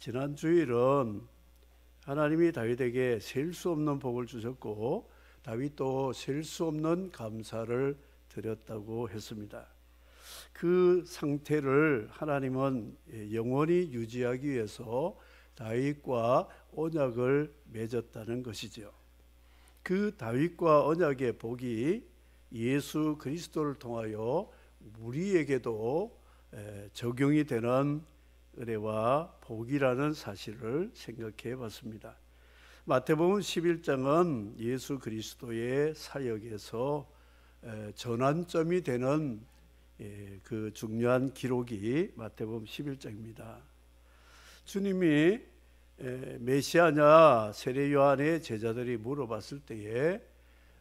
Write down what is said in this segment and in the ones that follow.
지난 주일은 하나님이 다윗에게 셀 수 없는 복을 주셨고 다윗도 셀 수 없는 감사를 드렸다고 했습니다. 그 상태를 하나님은 영원히 유지하기 위해서 다윗과 언약을 맺었다는 것이죠. 그 다윗과 언약의 복이 예수 그리스도를 통하여 우리에게도 적용이 되는 은혜와 복이라는 사실을 생각해 봤습니다. 마태복음 11장은 예수 그리스도의 사역에서 전환점이 되는 그 중요한 기록이 마태복음 11장입니다. 주님이 메시아냐 세례 요한의 제자들이 물어봤을 때에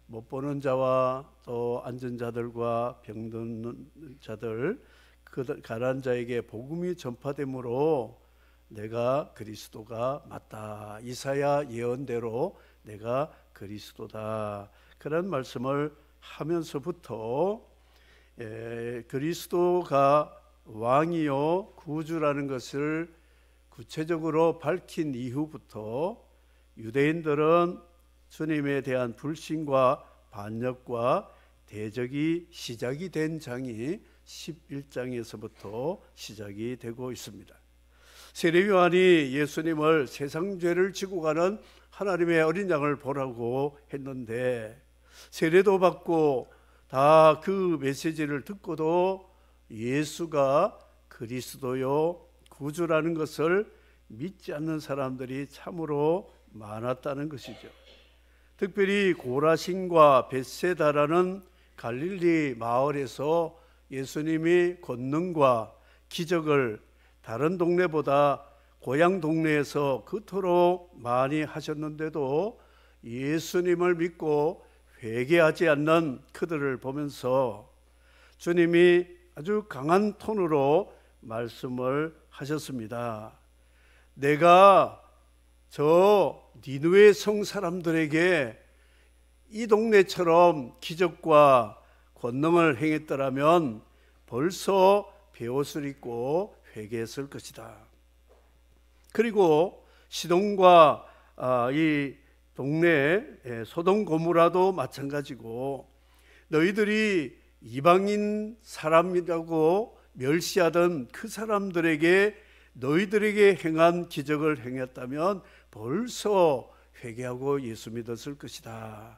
못 보는 자와 또 앉은 자들과 병든 자들, 가난한 자에게 복음이 전파되므로 내가 그리스도가 맞다. 이사야 예언대로 내가 그리스도다. 그런 말씀을 하면서부터 그리스도가 왕이요 구주라는 것을 구체적으로 밝힌 이후부터 유대인들은 주님에 대한 불신과 반역과 대적이 시작이 된 장이 11장에서부터 시작이 되고 있습니다. 세례 요한이 예수님을 세상 죄를 지고 가는 하나님의 어린 양을 보라고 했는데 세례도 받고 다 그 메시지를 듣고도 예수가 그리스도요 구주라는 것을 믿지 않는 사람들이 참으로 많았다는 것이죠. 특별히 고라신과 벳세다라는 갈릴리 마을에서 예수님이 권능과 기적을 다른 동네보다 고향 동네에서 그토록 많이 하셨는데도 예수님을 믿고 회개하지 않는 그들을 보면서 주님이 아주 강한 톤으로 말씀을 하셨습니다. 내가 저 니느웨 성 사람들에게 이 동네처럼 기적과 권능을 행했더라면 벌써 베옷을 입고 회개했을 것이다. 그리고 시돈과 이 동네 소돔 고모라도 마찬가지고 너희들이 이방인 사람이라고 멸시하던 그 사람들에게 너희들에게 행한 기적을 행했다면 벌써 회개하고 예수 믿었을 것이다.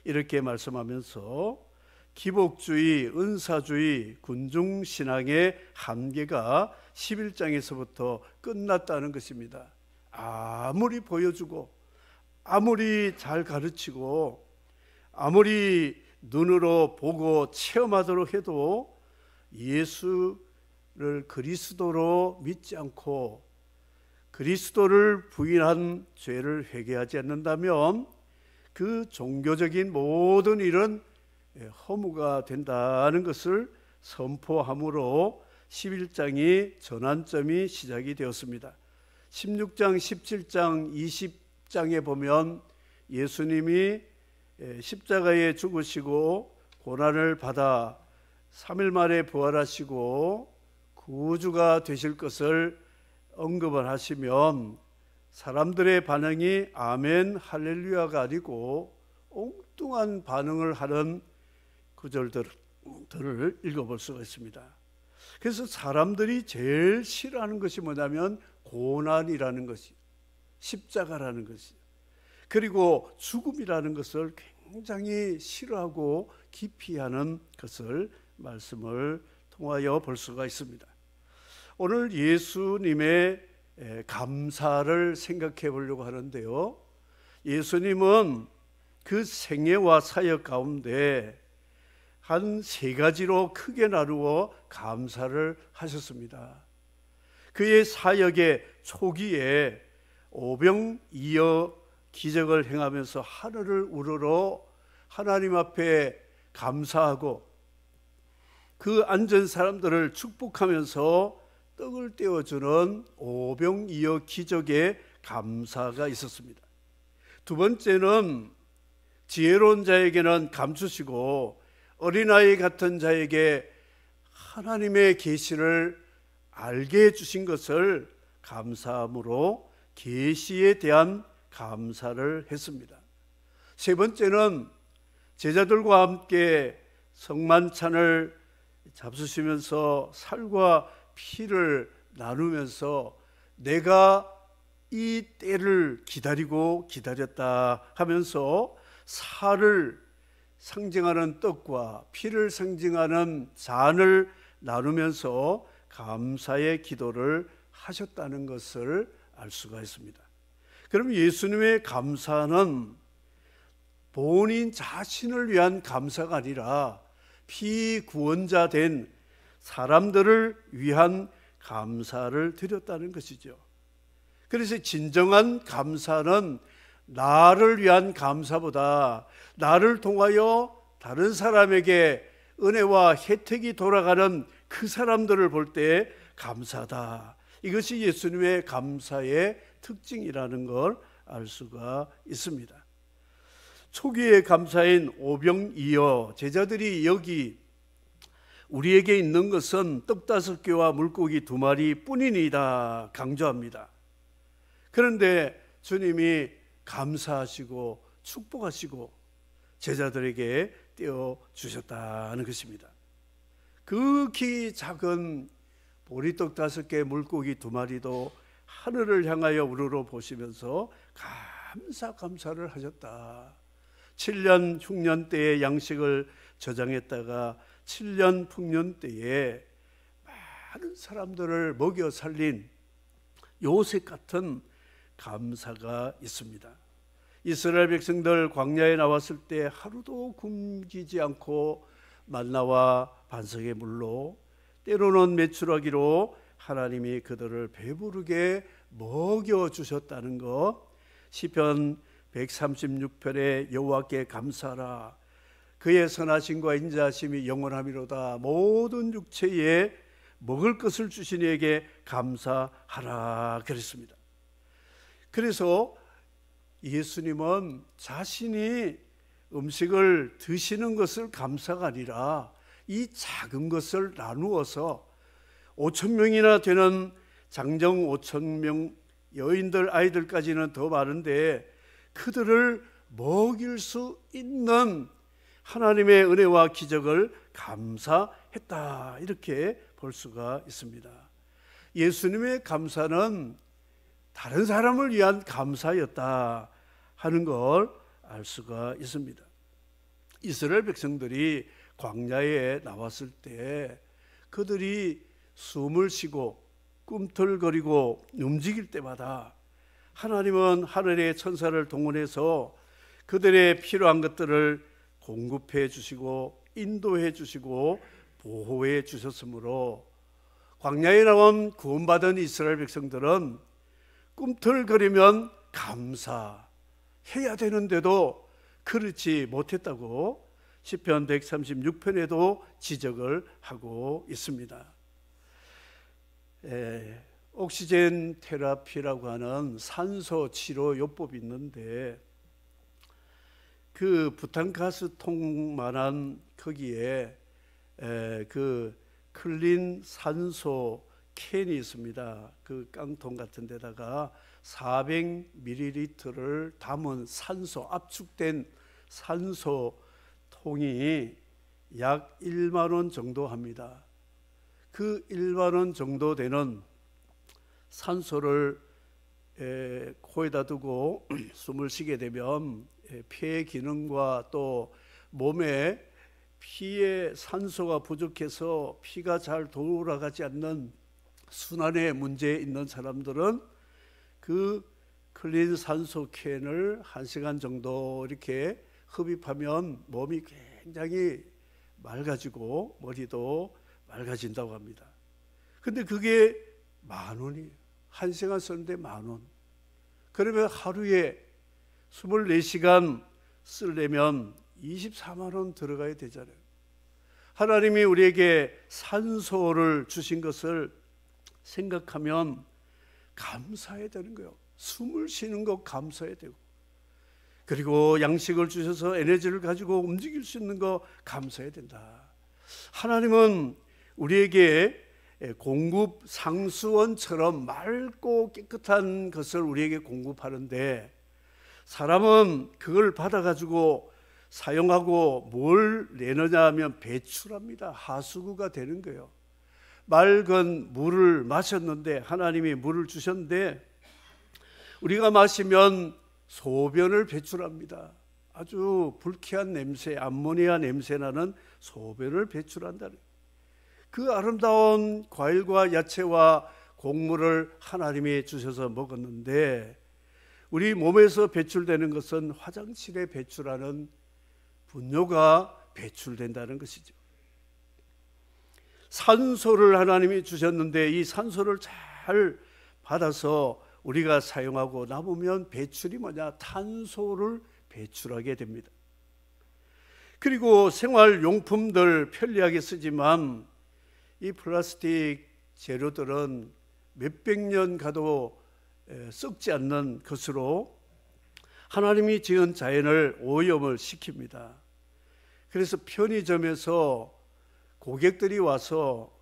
이렇게 말씀하면서 기복주의, 은사주의, 군중신앙의 한계가 11장에서부터 끝났다는 것입니다. 아무리 보여주고 아무리 잘 가르치고 아무리 눈으로 보고 체험하도록 해도 예수를 그리스도로 믿지 않고 그리스도를 부인한 죄를 회개하지 않는다면 그 종교적인 모든 일은 허무가 된다는 것을 선포함으로 11장이 전환점이 시작이 되었습니다. 16장, 17장, 20장에 보면 예수님이 십자가에 죽으시고 고난을 받아 3일 만에 부활하시고 구주가 되실 것을 언급을 하시면 사람들의 반응이 아멘 할렐루야가 아니고 엉뚱한 반응을 하는 구절들을 읽어볼 수가 있습니다. 그래서 사람들이 제일 싫어하는 것이 뭐냐면 고난이라는 것이, 십자가라는 것이, 그리고 죽음이라는 것을 굉장히 싫어하고 기피하는 것을 말씀을 통하여 볼 수가 있습니다. 오늘 예수님의 감사를 생각해 보려고 하는데요. 예수님은 그 생애와 사역 가운데 한 세 가지로 크게 나누어 감사를 하셨습니다. 그의 사역의 초기에 오병이어 기적을 행하면서 하늘을 우러러 하나님 앞에 감사하고 그 앉은 사람들을 축복하면서 떡을 떼어주는 오병이어 기적의 감사가 있었습니다. 두 번째는 지혜로운 자에게는 감추시고 어린아이 같은 자에게 하나님의 계시를 알게 해주신 것을 감사함으로 계시에 대한 감사를 했습니다. 세 번째는 제자들과 함께 성만찬을 잡수시면서 살과 피를 나누면서 내가 이 때를 기다리고 기다렸다 하면서 살을 상징하는 떡과 피를 상징하는 잔을 나누면서 감사의 기도를 하셨다는 것을 알 수가 있습니다. 그럼 예수님의 감사는 본인 자신을 위한 감사가 아니라 피구원자 된 사람들을 위한 감사를 드렸다는 것이죠. 그래서 진정한 감사는 나를 위한 감사보다 나를 통하여 다른 사람에게 은혜와 혜택이 돌아가는 그 사람들을 볼 때 감사다. 이것이 예수님의 감사의 특징이라는 걸 알 수가 있습니다. 초기의 감사인 오병이어 제자들이 여기 우리에게 있는 것은 떡 5개와 물고기 2마리 뿐이니이다 강조합니다. 그런데 주님이 감사하시고 축복하시고 제자들에게 떼어주셨다는 것입니다. 극히 작은 보리떡 5개 물고기 2마리도 하늘을 향하여 우러러 보시면서 감사를 하셨다. 7년 흉년 때에 양식을 저장했다가 7년 풍년 때에 많은 사람들을 먹여 살린 요셉 같은 감사가 있습니다. 이스라엘 백성들 광야에 나왔을 때 하루도 굶기지 않고 만나와 반석의 물로 때로는 메추라기로 하나님이 그들을 배부르게 먹여주셨다는 것, 시편 136편에 여호와께 감사하라 그의 선하심과 인자하심이 영원하미로다 모든 육체에 먹을 것을 주신 이에게 감사하라 그랬습니다. 그래서 예수님은 자신이 음식을 드시는 것을 감사가 아니라 이 작은 것을 나누어서 5,000명이나 되는 장정 5,000명 여인들 아이들까지는 더 많은데 그들을 먹일 수 있는 하나님의 은혜와 기적을 감사했다 이렇게 볼 수가 있습니다. 예수님의 감사는 다른 사람을 위한 감사였다 하는 걸 알 수가 있습니다. 이스라엘 백성들이 광야에 나왔을 때 그들이 숨을 쉬고 꿈틀거리고 움직일 때마다 하나님은 하늘의 천사를 동원해서 그들의 필요한 것들을 공급해 주시고 인도해 주시고 보호해 주셨으므로 광야에 나온 구원받은 이스라엘 백성들은 꿈틀거리면 감사해야 되는데도 그렇지 못했다고 시편 136편에도 지적을 하고 있습니다. 옥시젠 테라피라고 하는 산소 치료 요법이 있는데 그 부탄가스통만한 크기에 그 클린 산소 캔이 있습니다. 그 깡통 같은 데다가 400ml를 담은 산소, 압축된 산소 통이 약 1만 원 정도 합니다. 그 1만 원 정도 되는 산소를 코에다 두고 숨을 쉬게 되면 폐 기능과 또 몸에 피에 산소가 부족해서 피가 잘 돌아가지 않는 순환에 문제 있는 사람들은 그 클린 산소 캔을 1시간 정도 이렇게 흡입하면 몸이 굉장히 맑아지고 머리도 맑아진다고 합니다. 근데 그게 10,000원이에요. 1시간 쓰는데 10,000원. 그러면 하루에 24시간 쓰려면 24만 원 들어가야 되잖아요. 하나님이 우리에게 산소를 주신 것을 생각하면 감사해야 되는 거예요. 숨을 쉬는 것 감사해야 되고, 그리고 양식을 주셔서 에너지를 가지고 움직일 수 있는 거 감사해야 된다. 하나님은 우리에게 공급 상수원처럼 맑고 깨끗한 것을 우리에게 공급하는데, 사람은 그걸 받아가지고 사용하고 뭘 내느냐 하면 배출합니다. 하수구가 되는 거예요. 맑은 물을 마셨는데, 하나님이 물을 주셨는데 우리가 마시면 소변을 배출합니다. 아주 불쾌한 냄새, 암모니아 냄새 나는 소변을 배출한다는, 그 아름다운 과일과 야채와 곡물을 하나님이 주셔서 먹었는데, 우리 몸에서 배출되는 것은 화장실에 배출하는 분뇨가 배출된다는 것이죠. 산소를 하나님이 주셨는데 이 산소를 잘 받아서 우리가 사용하고 남으면 배출이 뭐냐? 탄소를 배출하게 됩니다. 그리고 생활용품들 편리하게 쓰지만 이 플라스틱 재료들은 몇백 년 가도 썩지 않는 것으로 하나님이 지은 자연을 오염을 시킵니다. 그래서 편의점에서 고객들이 와서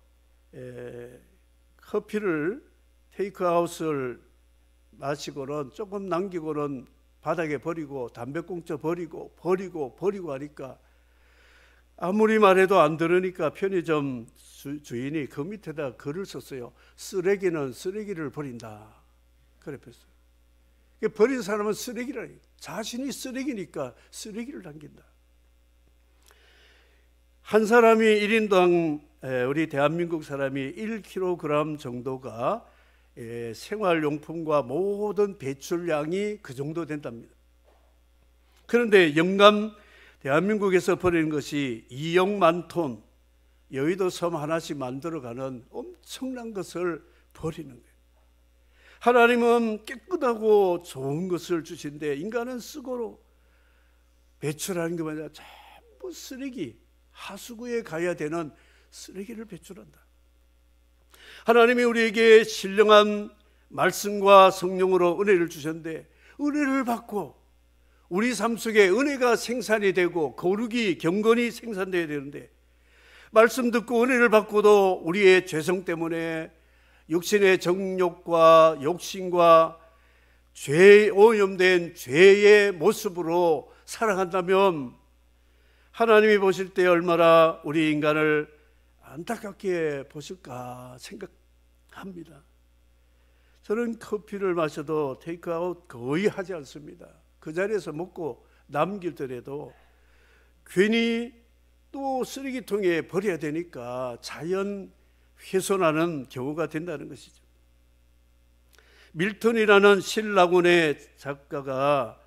커피를 테이크아웃을 마시고는 조금 남기고는 바닥에 버리고 담배꽁초 버리고 하니까 아무리 말해도 안 들으니까 편의점 주인이 그 밑에다 글을 썼어요. 쓰레기는 쓰레기를 버린다. 그래 뺐어요. 버린 사람은 쓰레기라, 자신이 쓰레기니까 쓰레기를 남긴다. 한 사람이 1인당 우리 대한민국 사람이 1kg 정도가 생활용품과 모든 배출량이 그 정도 된답니다. 그런데 연간 대한민국에서 버리는 것이 2억만 톤, 여의도 섬 하나씩 만들어가는 엄청난 것을 버리는 거예요. 하나님은 깨끗하고 좋은 것을 주신데 인간은 쓰고로 배출하는 게 뭐냐? 전부 쓰레기, 하수구에 가야 되는 쓰레기를 배출한다. 하나님이 우리에게 신령한 말씀과 성령으로 은혜를 주셨는데, 은혜를 받고 우리 삶 속에 은혜가 생산이 되고 거룩이 경건이 생산되어야 되는데, 말씀 듣고 은혜를 받고도 우리의 죄성 때문에 육신의 정욕과 욕심과 죄에 오염된 죄의 모습으로 살아간다면 하나님이 보실 때 얼마나 우리 인간을 안타깝게 보실까 생각합니다. 저는 커피를 마셔도 테이크아웃 거의 하지 않습니다. 그 자리에서 먹고 남길더라도 괜히 또 쓰레기통에 버려야 되니까 자연 훼손하는 경우가 된다는 것이죠. 밀턴이라는 신라곤의 작가가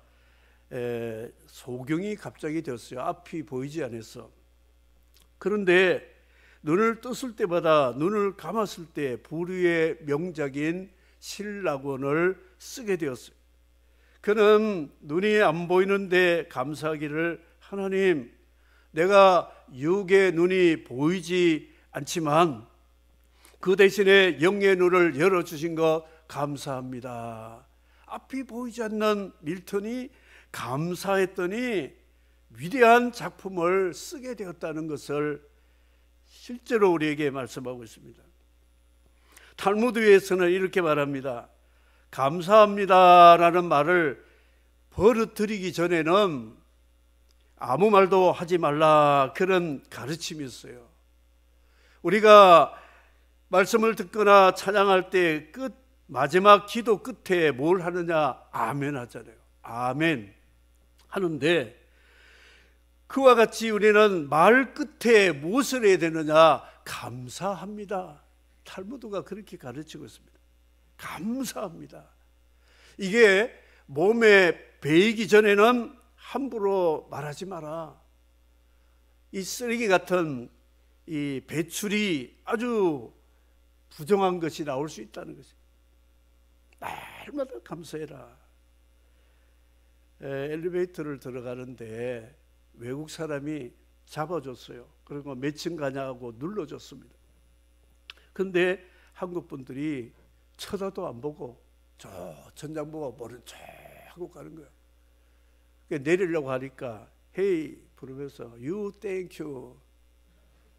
소경이 갑자기 되었어요. 앞이 보이지 않아서. 그런데 눈을 떴을 때마다, 눈을 감았을 때 불후의 명작인 신라곤을 쓰게 되었어요. 그는 눈이 안 보이는데 감사하기를, 하나님, 내가 육의 눈이 보이지 않지만 그 대신에 영의 눈을 열어주신 것 감사합니다. 앞이 보이지 않는 밀턴이 감사했더니 위대한 작품을 쓰게 되었다는 것을 실제로 우리에게 말씀하고 있습니다. 탈무드에서는 이렇게 말합니다. 감사합니다라는 말을 버릇들이기 전에는 아무 말도 하지 말라, 그런 가르침이 있어요. 우리가 말씀을 듣거나 찬양할 때 마지막 기도 끝에 뭘 하느냐? 아멘 하잖아요. 아멘 하는데, 그와 같이 우리는 말 끝에 무엇을 해야 되느냐? 감사합니다. 탈무드가 그렇게 가르치고 있습니다. 감사합니다. 이게 몸에 배이기 전에는 함부로 말하지 마라. 이 쓰레기 같은 이 배출이 아주 부정한 것이 나올 수 있다는 것입니다. 날마다 감사해라. 엘리베이터를 들어가는데 외국 사람이 잡아줬어요. 그리고 몇 층 가냐고 눌러줬습니다. 근데 한국 분들이 쳐다도 안 보고 저 천장 보고 모른 척 하고 가는 거예요. 내리려고 하니까 헤이 부르면서 You thank you.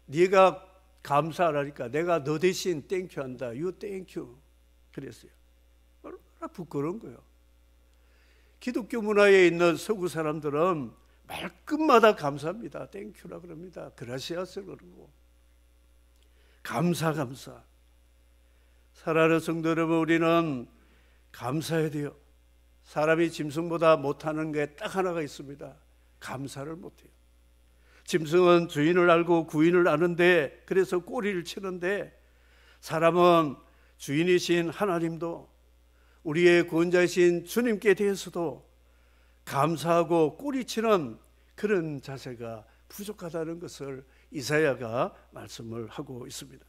네가 감사하라니까 내가 너 대신 땡큐 한다. You 땡큐. 그랬어요. 얼마나 부끄러운 거예요. 기독교 문화에 있는 서구 사람들은 말끝마다 감사합니다. 땡큐라 그럽니다. 그라시아스 그러고. 감사. 사랑하는 성도 여러분, 우리는 감사해야 돼요. 사람이 짐승보다 못하는 게 딱 하나가 있습니다. 감사를 못해요. 짐승은 주인을 알고 구인을 아는데 그래서 꼬리를 치는데, 사람은 주인이신 하나님도 우리의 구원자이신 주님께 대해서도 감사하고 꼬리치는 그런 자세가 부족하다는 것을 이사야가 말씀을 하고 있습니다.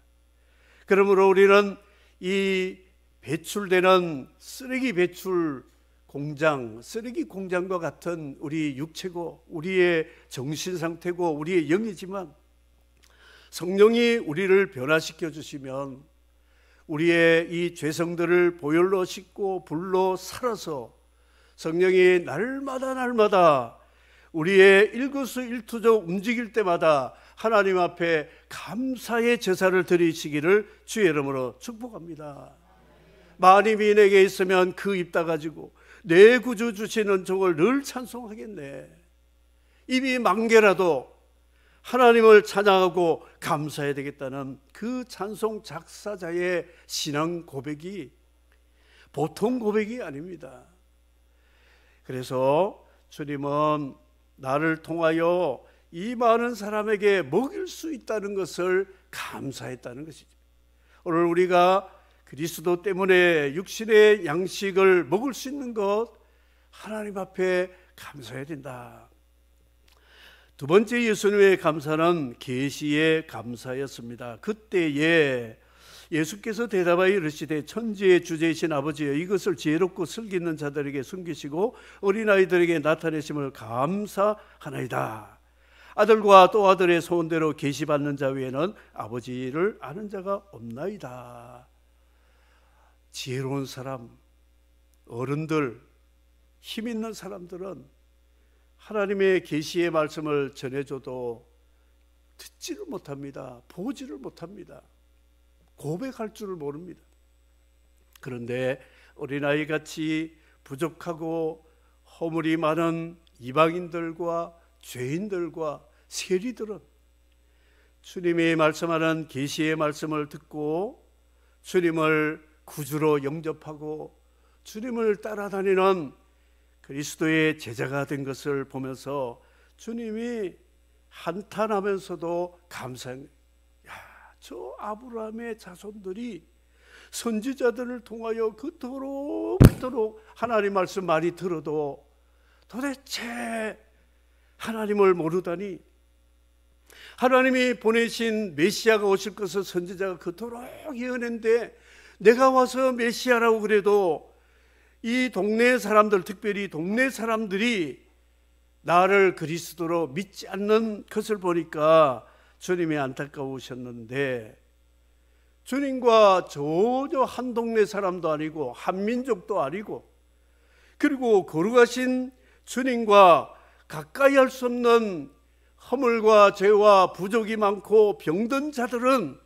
그러므로 우리는 이 배출되는 쓰레기 배출 공장, 쓰레기 공장과 같은 우리 육체고 우리의 정신 상태고 우리의 영이지만, 성령이 우리를 변화시켜 주시면 우리의 이 죄성들을 보혈로 씻고 불로 살아서 성령이 날마다 우리의 일거수일투족 움직일 때마다 하나님 앞에 감사의 제사를 드리시기를 주의 이름으로 축복합니다. 만일 내게 있으면 그 입 닫아가지고 내 구주 주시는 종을 늘 찬송하겠네. 입이 만개라도 하나님을 찬양하고 감사해야 되겠다는 그 찬송 작사자의 신앙 고백이 보통 고백이 아닙니다. 그래서 주님은 나를 통하여 이 많은 사람에게 먹일 수 있다는 것을 감사했다는 것이죠. 오늘 우리가 그리스도 때문에 육신의 양식을 먹을 수 있는 것, 하나님 앞에 감사해야 된다. 두 번째 예수님의 감사는 계시의 감사였습니다. 그때에 예수께서 대답하여 이르시되 천지의 주제이신 아버지여, 이것을 지혜롭고 슬기 있는 자들에게 숨기시고 어린아이들에게 나타내심을 감사하나이다. 아들과 또 아들의 소원대로 계시받는 자 외에는 아버지를 아는 자가 없나이다. 지혜로운 사람, 어른들, 힘 있는 사람들은 하나님의 계시의 말씀을 전해줘도 듣지를 못합니다. 보지를 못합니다. 고백할 줄을 모릅니다. 그런데 어린아이같이 부족하고 허물이 많은 이방인들과 죄인들과 세리들은 주님이 말씀하는 계시의 말씀을 듣고 주님을 구주로 영접하고 주님을 따라다니는 그리스도의 제자가 된 것을 보면서 주님이 한탄하면서도 감사해요. 저 아브라함의 자손들이 선지자들을 통하여 그토록 하나님 말씀 많이 들어도 도대체 하나님을 모르다니, 하나님이 보내신 메시아가 오실 것을 선지자가 그토록 예언했는데 내가 와서 메시아라고 그래도 이 동네 사람들, 특별히 동네 사람들이 나를 그리스도로 믿지 않는 것을 보니까 주님이 안타까우셨는데, 주님과 전혀 한 동네 사람도 아니고 한 민족도 아니고, 그리고 거룩하신 주님과 가까이 할 수 없는 허물과 죄와 부족이 많고 병든 자들은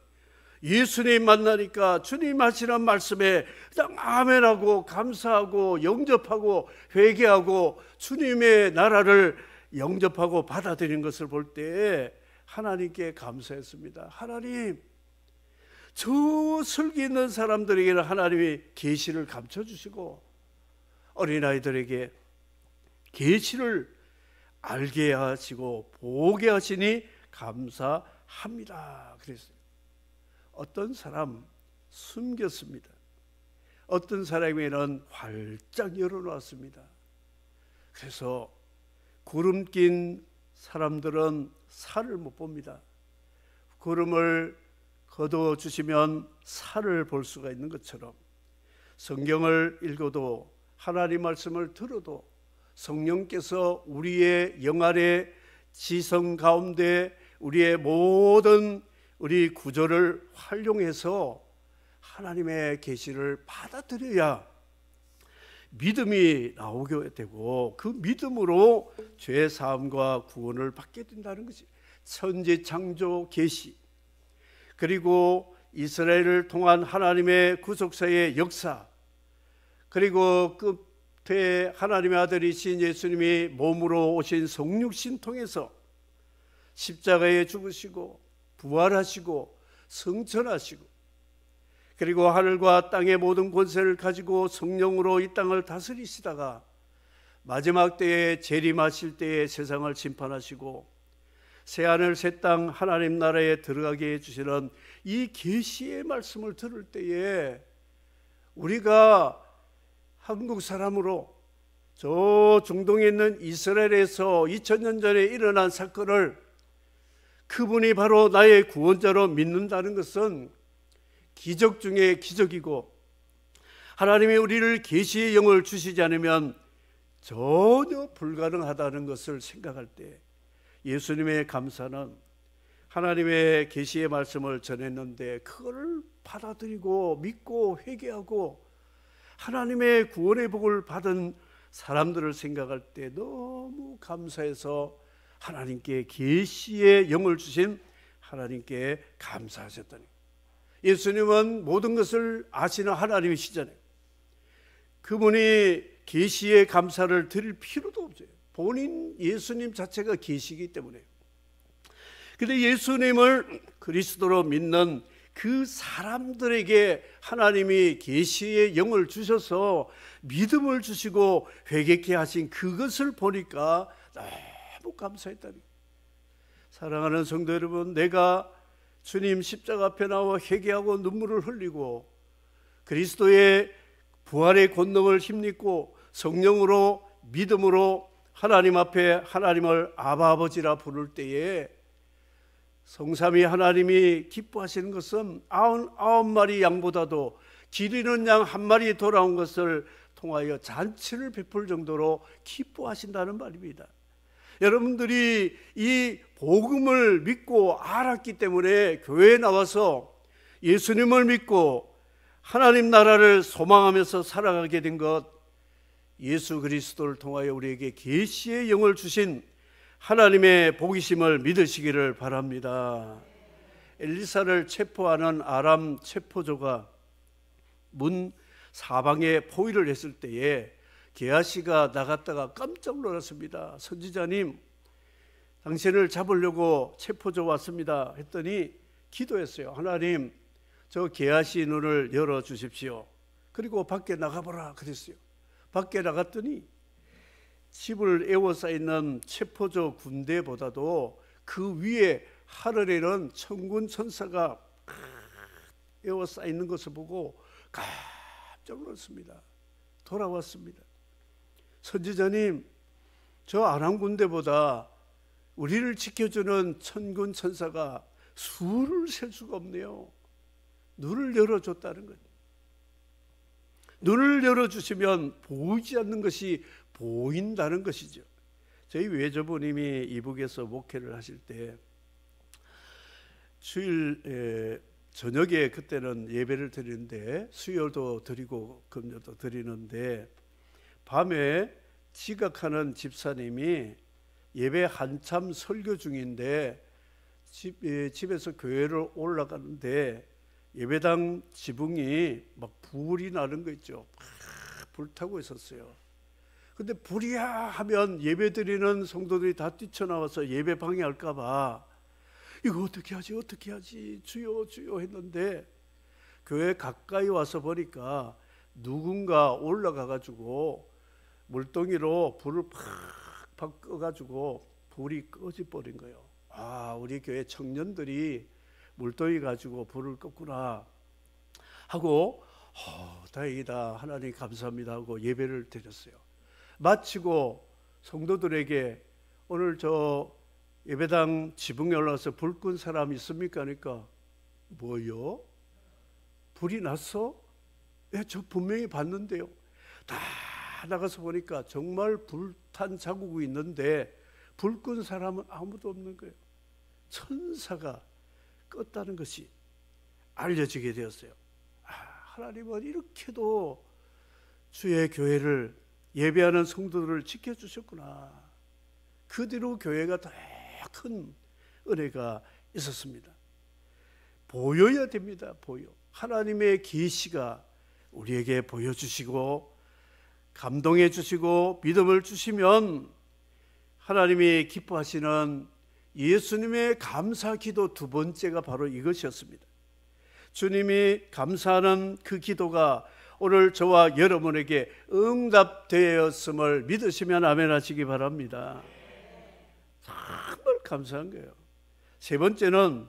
예수님 만나니까 주님 하시는 말씀에 그냥 아멘하고 감사하고 영접하고 회개하고 주님의 나라를 영접하고 받아들이는 것을 볼 때 하나님께 감사했습니다. 하나님, 저 슬기 있는 사람들에게는 하나님이 계시를 감춰주시고 어린아이들에게 계시를 알게 하시고 보게 하시니 감사합니다. 그랬어요. 어떤 사람 숨겼습니다. 어떤 사람에게는 활짝 열어놨습니다. 그래서 구름 낀 사람들은 살을 못 봅니다. 구름을 거둬주시면 살을 볼 수가 있는 것처럼 성경을 읽어도 하나님 말씀을 들어도 성령께서 우리의 영안의 지성 가운데 우리의 모든 우리 구조를 활용해서 하나님의 계시를 받아들여야 믿음이 나오게 되고 그 믿음으로 죄 사함과 구원을 받게 된다는 것이 천지 창조 계시. 그리고 이스라엘을 통한 하나님의 구속사의 역사, 그리고 끝에 하나님의 아들이신 예수님이 몸으로 오신 성육신 통해서 십자가에 죽으시고 부활하시고 승천하시고, 그리고 하늘과 땅의 모든 권세를 가지고 성령으로 이 땅을 다스리시다가 마지막 때에 재림하실 때에 세상을 심판하시고 새하늘 새 땅 하나님 나라에 들어가게 해주시는 이 계시의 말씀을 들을 때에 우리가 한국 사람으로 저 중동에 있는 이스라엘에서 2000년 전에 일어난 사건을 그분이 바로 나의 구원자로 믿는다는 것은 기적 중에 기적이고, 하나님이 우리를 계시의 영을 주시지 않으면 전혀 불가능하다는 것을 생각할 때 예수님의 감사는 하나님의 계시의 말씀을 전했는데 그걸 받아들이고 믿고 회개하고 하나님의 구원의 복을 받은 사람들을 생각할 때 너무 감사해서 하나님께 계시의 영을 주신 하나님께 감사하셨다니. 예수님은 모든 것을 아시는 하나님이시잖아요. 그분이 계시의 감사를 드릴 필요도 없어요. 본인 예수님 자체가 계시이기 때문에. 그런데 예수님을 그리스도로 믿는 그 사람들에게 하나님이 계시의 영을 주셔서 믿음을 주시고 회개케 하신 그것을 보니까 너무 감사했다니. 사랑하는 성도 여러분, 내가 주님 십자가 앞에 나와 회개하고 눈물을 흘리고 그리스도의 부활의 권능을 힘입고 성령으로 믿음으로 하나님 앞에 하나님을 아바 아버지라 부를 때에 성삼위 하나님이 기뻐하시는 것은 99마리 양보다도 길 잃은 양 한 마리 돌아온 것을 통하여 잔치를 베풀 정도로 기뻐하신다는 말입니다. 여러분들이 이 복음을 믿고 알았기 때문에 교회에 나와서 예수님을 믿고 하나님 나라를 소망하면서 살아가게 된 것, 예수 그리스도를 통하여 우리에게 계시의 영을 주신 하나님의 복이심을 믿으시기를 바랍니다. 엘리사를 체포하는 아람 체포조가 문 사방에 포위를 했을 때에 게하시가 나갔다가 깜짝 놀랐습니다. 선지자님, 당신을 잡으려고 체포조 왔습니다 했더니 기도했어요. 하나님, 저 게하시 눈을 열어주십시오. 그리고 밖에 나가보라 그랬어요. 밖에 나갔더니 집을 에워싸있는 체포조 군대보다도 그 위에 하늘에는 천군 천사가 에워싸있는 것을 보고 깜짝 놀랐습니다. 돌아왔습니다. 선지자님, 저 아람 군대보다 우리를 지켜주는 천군 천사가 수를 셀 수가 없네요. 눈을 열어줬다는 거예요. 눈을 열어주시면 보이지 않는 것이 보인다는 것이죠. 저희 외조부님이 이북에서 목회를 하실 때 주일 저녁에 그때는 예배를 드리는데 수요도 드리고 금요도 드리는데 밤에 지각하는 집사님이 예배 한참 설교 중인데 집에서 교회를 올라가는데 예배당 지붕이 막 불이 나는 거 있죠. 막 불타고 있었어요. 근데 불이야 하면 예배 드리는 성도들이 다 뛰쳐나와서 예배 방해할까 봐 이거 어떻게 하지 주여 주여 했는데 교회 가까이 와서 보니까 누군가 올라가 가지고 물동이로 불을 팍팍 꺼가지고 불이 꺼져 버린 거예요. 아, 우리 교회 청년들이 물동이 가지고 불을 껐구나 하고 다행이다 하나님 감사합니다 하고 예배를 드렸어요. 마치고 성도들에게 오늘 저 예배당 지붕에 올라가서 불 끈 사람 있습니까? 하니까 뭐요? 불이 났어? 예, 저 분명히 봤는데요. 다 나가서 보니까 정말 불탄 자국이 있는데 불 끈 사람은 아무도 없는 거예요. 천사가 껐다는 것이 알려지게 되었어요. 하나님은 이렇게도 주의 교회를 예배하는 성도들을 지켜주셨구나. 그 뒤로 교회가 더 큰 은혜가 있었습니다. 보여야 됩니다. 보여. 하나님의 계시가 우리에게 보여주시고 감동해 주시고 믿음을 주시면 하나님이 기뻐하시는 예수님의 감사 기도 두 번째가 바로 이것이었습니다. 주님이 감사하는 그 기도가 오늘 저와 여러분에게 응답되었음을 믿으시면 아멘 하시기 바랍니다. 정말 감사한 거예요. 세 번째는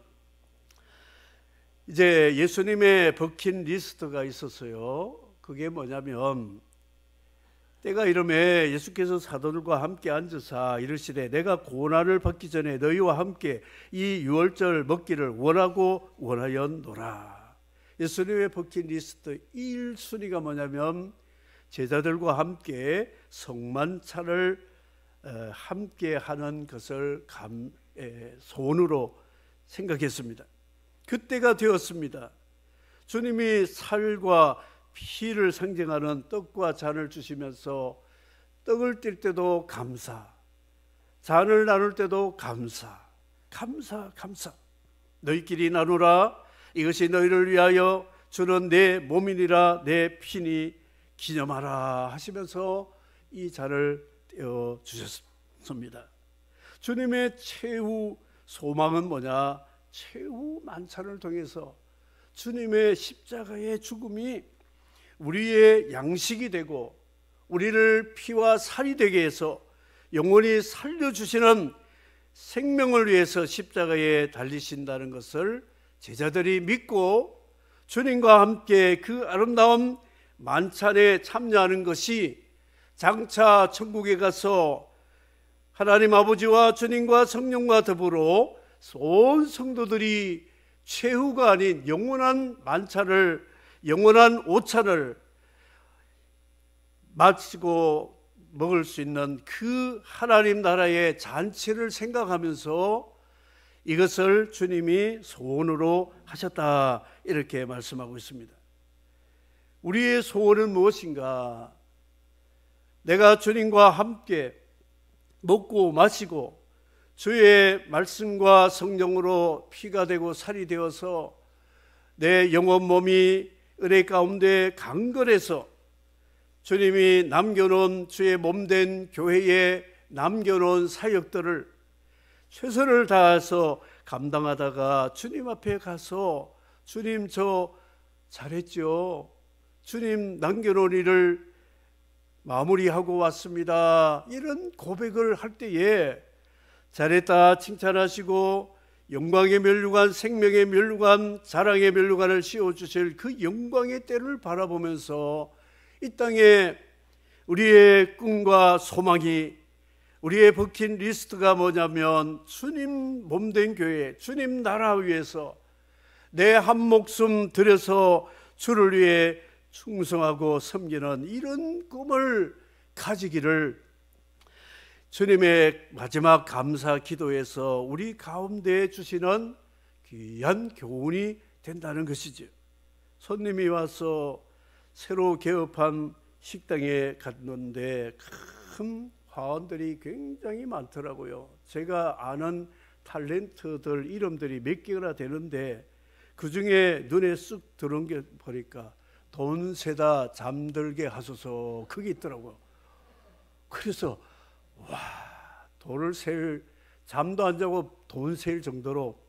이제 예수님의 버킷리스트가 있었어요. 그게 뭐냐면 때가 이르매 예수께서 사도들과 함께 앉으사 이르시되 내가 고난을 받기 전에 너희와 함께 이 유월절 먹기를 원하고 원하였노라. 예수님의 버킷리스트 1순위가 뭐냐면 제자들과 함께 성만찬을 함께 하는 것을 소원으로 생각했습니다. 그때가 되었습니다. 주님이 살과 피를 상징하는 떡과 잔을 주시면서 떡을 뗄 때도 감사, 잔을 나눌 때도 감사. 너희끼리 나누라. 이것이 너희를 위하여 주는 내 몸이니라 내 피니 기념하라 하시면서 이 잔을 떼어 주셨습니다. 주님의 최후 소망은 뭐냐? 최후 만찬을 통해서 주님의 십자가의 죽음이 우리의 양식이 되고 우리를 피와 살이 되게 해서 영원히 살려주시는 생명을 위해서 십자가에 달리신다는 것을 제자들이 믿고 주님과 함께 그 아름다운 만찬에 참여하는 것이 장차 천국에 가서 하나님 아버지와 주님과 성령과 더불어 온 성도들이 최후가 아닌 영원한 만찬을, 영원한 오찬을 마치고 먹을 수 있는 그 하나님 나라의 잔치를 생각하면서 이것을 주님이 소원으로 하셨다, 이렇게 말씀하고 있습니다. 우리의 소원은 무엇인가? 내가 주님과 함께 먹고 마시고 주의 말씀과 성령으로 피가 되고 살이 되어서 내 영혼 몸이 은혜 가운데 강건해서 주님이 남겨놓은 주의 몸된 교회에 남겨놓은 사역들을 최선을 다해서 감당하다가 주님 앞에 가서 주님 저 잘했죠, 주님 남겨놓은 일을 마무리하고 왔습니다, 이런 고백을 할 때에 잘했다 칭찬하시고 영광의 면류관, 생명의 면류관, 자랑의 면류관을 씌워주실 그 영광의 때를 바라보면서 이 땅에 우리의 꿈과 소망이, 우리의 버킷리스트가 뭐냐면 주님 몸된 교회, 주님 나라 위해서 내 한 목숨 들여서 주를 위해 충성하고 섬기는 이런 꿈을 가지기를 주님의 마지막 감사 기도에서 우리 가운데 주시는 귀한 교훈이 된다는 것이죠. 손님이 와서 새로 개업한 식당에 갔는데 큰 화원들이 굉장히 많더라고요. 제가 아는 탤런트들 이름들이 몇 개나 되는데 그 중에 눈에 쓱 들어온 게 보니까 돈 세다 잠들게 하소서, 그게 있더라고요. 그래서 와, 돈을 셀, 잠도 안 자고 돈 셀 정도로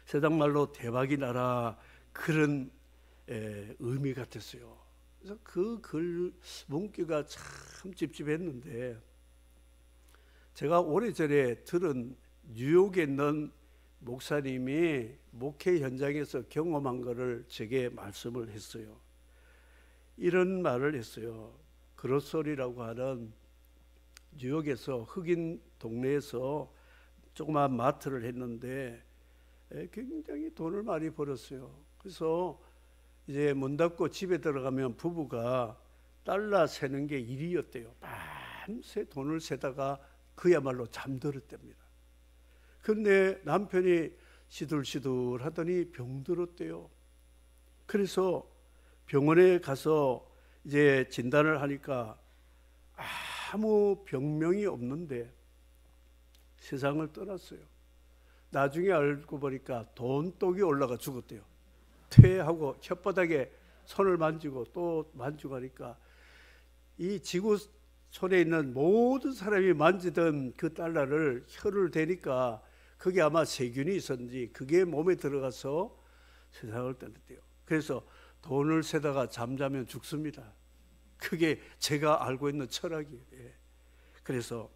세상말로 대박이 나라, 그런 의미 같았어요. 그래서 그 글 문구가 참 찝찝했는데 제가 오래전에 들은 뉴욕에 있는 목사님이 목회 현장에서 경험한 것을 제게 말씀을 했어요. 이런 말을 했어요. 그로소리라고 하는 뉴욕에서 흑인 동네에서 조그마한 마트를 했는데 굉장히 돈을 많이 벌었어요. 그래서 이제 문 닫고 집에 들어가면 부부가 달러 세는 게 일이었대요. 밤새 돈을 세다가 그야말로 잠들었답니다. 그런데 남편이 시들시들 하더니 병들었대요. 그래서 병원에 가서 이제 진단을 하니까 아무 병명이 없는데 세상을 떠났어요. 나중에 알고 보니까 돈독이 올라가 죽었대요. 퇴하고 혓바닥에 손을 만지고 또 만지고 하니까 이 지구촌에 있는 모든 사람이 만지던 그 달러를 혀를 대니까 그게 아마 세균이 있었는지 그게 몸에 들어가서 세상을 떠났대요. 그래서 돈을 세다가 잠자면 죽습니다. 그게 제가 알고 있는 철학이에요. 그래서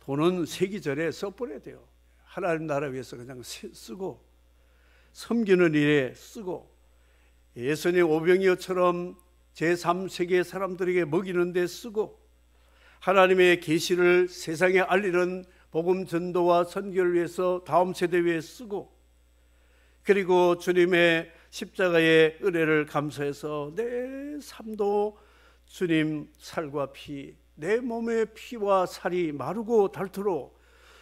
돈은 세기 전에 써버려야 돼요. 하나님 나라 위해서 그냥 쓰고 섬기는 일에 쓰고 예수님 오병이어처럼 제3세계 사람들에게 먹이는 데 쓰고 하나님의 계시를 세상에 알리는 복음 전도와 선교를 위해서 다음 세대 위에 쓰고 그리고 주님의 십자가의 은혜를 감사해서 내 삶도 주님 살과 피, 내 몸의 피와 살이 마르고 닳도록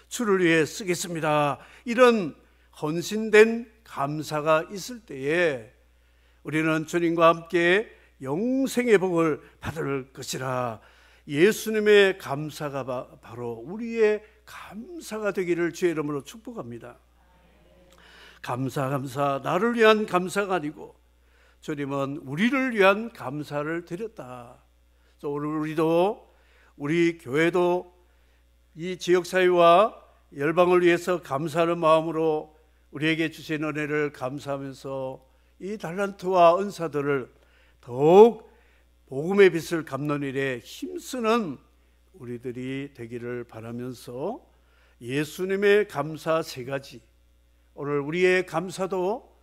주를 위해 쓰겠습니다. 이런 헌신된 감사가 있을 때에 우리는 주님과 함께 영생의 복을 받을 것이라. 예수님의 감사가 바로 우리의 감사가 되기를 주의 이름으로 축복합니다. 감사 나를 위한 감사가 아니고 주님은 우리를 위한 감사를 드렸다. 오늘 우리도 우리 교회도 이 지역사회와 열방을 위해서 감사하는 마음으로 우리에게 주신 은혜를 감사하면서 이 달란트와 은사들을 더욱 복음의 빛을 갚는 일에 힘쓰는 우리들이 되기를 바라면서 예수님의 감사 3가지, 오늘 우리의 감사도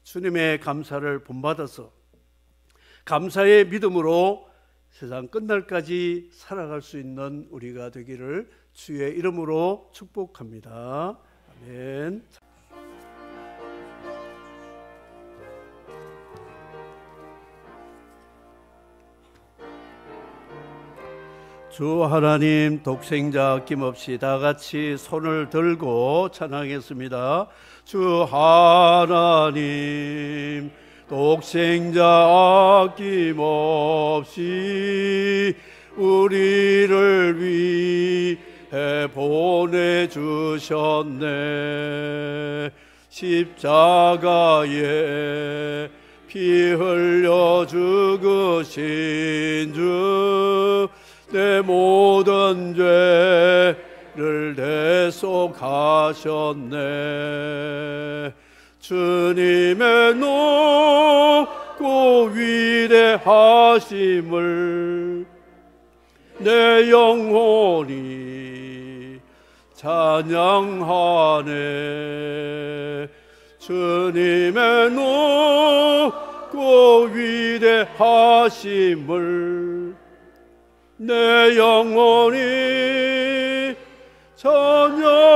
주님의 감사를 본받아서 감사의 믿음으로 세상 끝날까지 살아갈 수 있는 우리가 되기를 주의 이름으로 축복합니다. 아멘. 주 하나님 독생자 아낌없이 다 같이 손을 들고 찬양하겠습니다. 주 하나님 독생자 아낌없이 우리를 위해 보내주셨네. 십자가에 피 흘려 죽으신 주 내 모든 죄를 대속하셨네. 주님의 높고 위대하심을 내 영혼이 찬양하네. 주님의 높고 위대하심을 내 영혼이 찬양